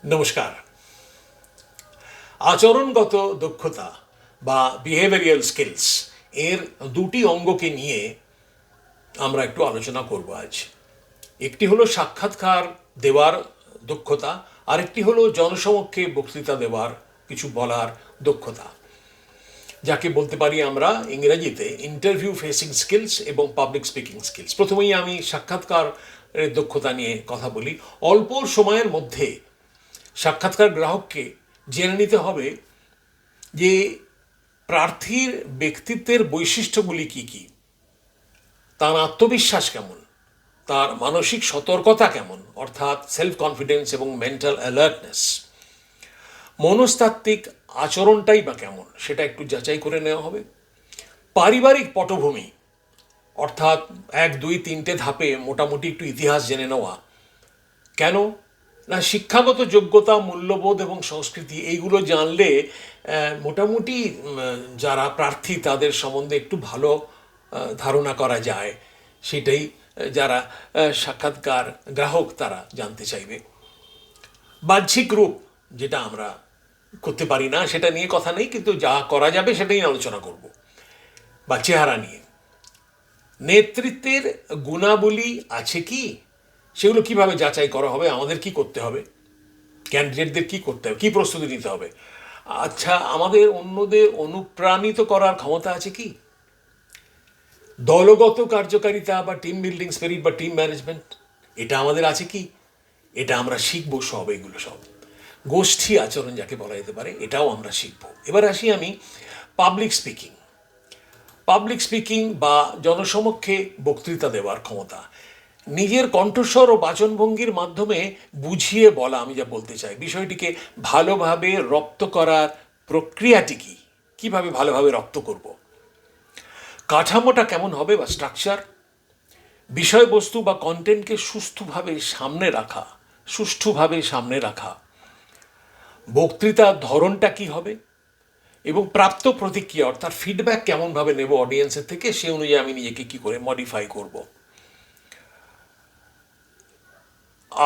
নমস্কার। আচরণগত দক্ষতা বা বিহেভিয়ারাল স্কিলস এর দুটি অঙ্গকে নিয়ে আমরা একটু আলোচনা করব আজ। একটি হলো সাক্ষাৎকার দেওয়ার দক্ষতা, আরেকটি হলো জনসমক্ষে বক্তৃতা দেওয়ার, কিছু বলার দক্ষতা, যাকে বলতে পারি আমরা ইংরেজিতে ইন্টারভিউ ফেসিং স্কিলস এবং পাবলিক স্পিকিং স্কিলস। প্রথমেই আমি সাক্ষাৎকার দক্ষতা নিয়ে কথা বলি। অল্প সময়ের মধ্যে সাক্ষাৎকার গ্রাহককে জেনে নিতে হবে যে প্রার্থীর ব্যক্তিত্বের বৈশিষ্ট্যগুলি কী কী, তার আত্মবিশ্বাস কেমন, তার মানসিক সতর্কতা কেমন অর্থাৎ সেলফ কনফিডেন্স এবং মেন্টাল অ্যালার্টনেস, মনস্তাত্ত্বিক আচরণটাই বা কেমন সেটা একটু যাচাই করে নেওয়া হবে। পারিবারিক পটভূমি অর্থাৎ 1, 2, 3টে ধাপে মোটামুটি একটু ইতিহাস জেনে নেওয়া। কেন না, শিক্ষাগত যোগ্যতা, মূল্যবোধ এবং সংস্কৃতি এইগুলো জানলে মোটামুটি যারা প্রার্থী তাদের সম্বন্ধে একটু ভালো ধারণা করা যায়। সেটাই যারা সাক্ষাৎকার গ্রাহক তারা জানতে চাইবে। বাহ্যিক রূপ যেটা আমরা করতে পারি না সেটা নিয়ে কথা নেই, কিন্তু যা করা যাবে সেটাই আলোচনা করব। বা চেহারা নিয়ে নেতৃত্বের গুণাবলী আছে কি, সেগুলো কিভাবে যাচাই করা হবে, আমাদের কি করতে হবে, ক্যান্ডিডেটদের কি করতে হবে, কি প্রস্তুতি নিতে হবে। আচ্ছা, আমাদের অন্যদের অনুপ্রাণিত করার ক্ষমতা আছে কি, দলগত কার্যকারিতা বা টিম বিল্ডিং স্পিরিট বা টিম ম্যানেজমেন্ট এটা আমাদের আছে কি, এটা আমরা শিখবো সব। এগুলো সব গোষ্ঠী আচরণ যাকে বলা যেতে পারে, এটাও আমরা শিখবো। এবার আসি আমি পাবলিক স্পিকিং বা জনসমক্ষে বক্তৃতা দেওয়ার ক্ষমতা। নিজের কণ্ঠস্বর ও বাচনভঙ্গির মাধ্যমে বুঝিয়ে বলা, আমি যা বলতে চাই, বিষয়টিকে ভালোভাবে রপ্ত করার প্রক্রিয়াটি কি, কীভাবে ভালোভাবে রপ্ত করব, কাঠামোটা কেমন হবে বা স্ট্রাকচার, বিষয়বস্তু বা কন্টেন্টকে সুষ্ঠুভাবে সামনে রাখা, বক্তৃতার ধরনটা কি হবে এবং প্রাপ্ত প্রতিক্রিয়া অর্থাৎ ফিডব্যাক কেমনভাবে নেব অডিয়েন্সের থেকে, সে অনুযায়ী আমি নিজেকে কি করে মডিফাই করব।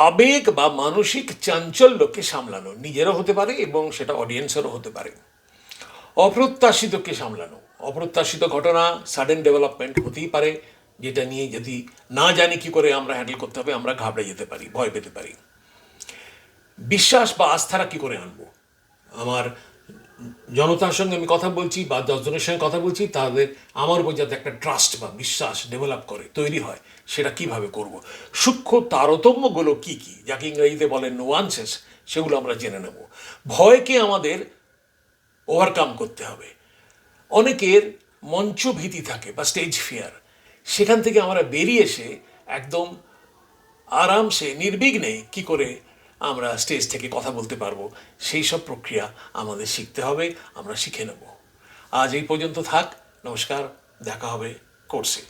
আবেগ বা মানসিক চাঞ্চল্যকে সামলানো, নিজেরও হতে পারে এবং সেটা অডিয়েন্সেরও হতে পারে। অপ্রত্যাশিতকে সামলানো, অপ্রত্যাশিত ঘটনা, সাডেন ডেভেলপমেন্ট হতেই পারে, যেটা নিয়ে যদি না জানি কি করে আমরা হ্যান্ডেল করতে হবে, আমরা ঘাবড়ে যেতে পারি, ভয় পেতে পারি। বিশ্বাস বা আস্থারা কি করে আনবো, আমার জনতার সঙ্গে আমি কথা বলছি বা 10 জনের সঙ্গে কথা বলছি, তাদের আমার উপর যাতে একটা ট্রাস্ট বা বিশ্বাস ডেভেলপ করে, তৈরি হয়, সেটা কিভাবে করব। সূক্ষ্ম তারতম্যগুলো কি কি, যাকে ইংরেজিতে বলে নুয়ান্সেস, সেগুলো আমরা জেনে নেব। ভয়কে আমাদের ওভারকাম করতে হবে। অনেকের মঞ্চ ভীতি থাকে বা স্টেজ ফিয়ার, সেখান থেকে আমরা বেরিয়ে এসে একদম আরামসে নির্বিঘ্নে কি করে আমরা স্টেজ থেকে কথা বলতে পারবো, সেই সব প্রক্রিয়া আমাদের শিখতে হবে, আমরা শিখে নেব। আজ এই পর্যন্ত থাক। নমস্কার, দেখা হবে কোর্সে।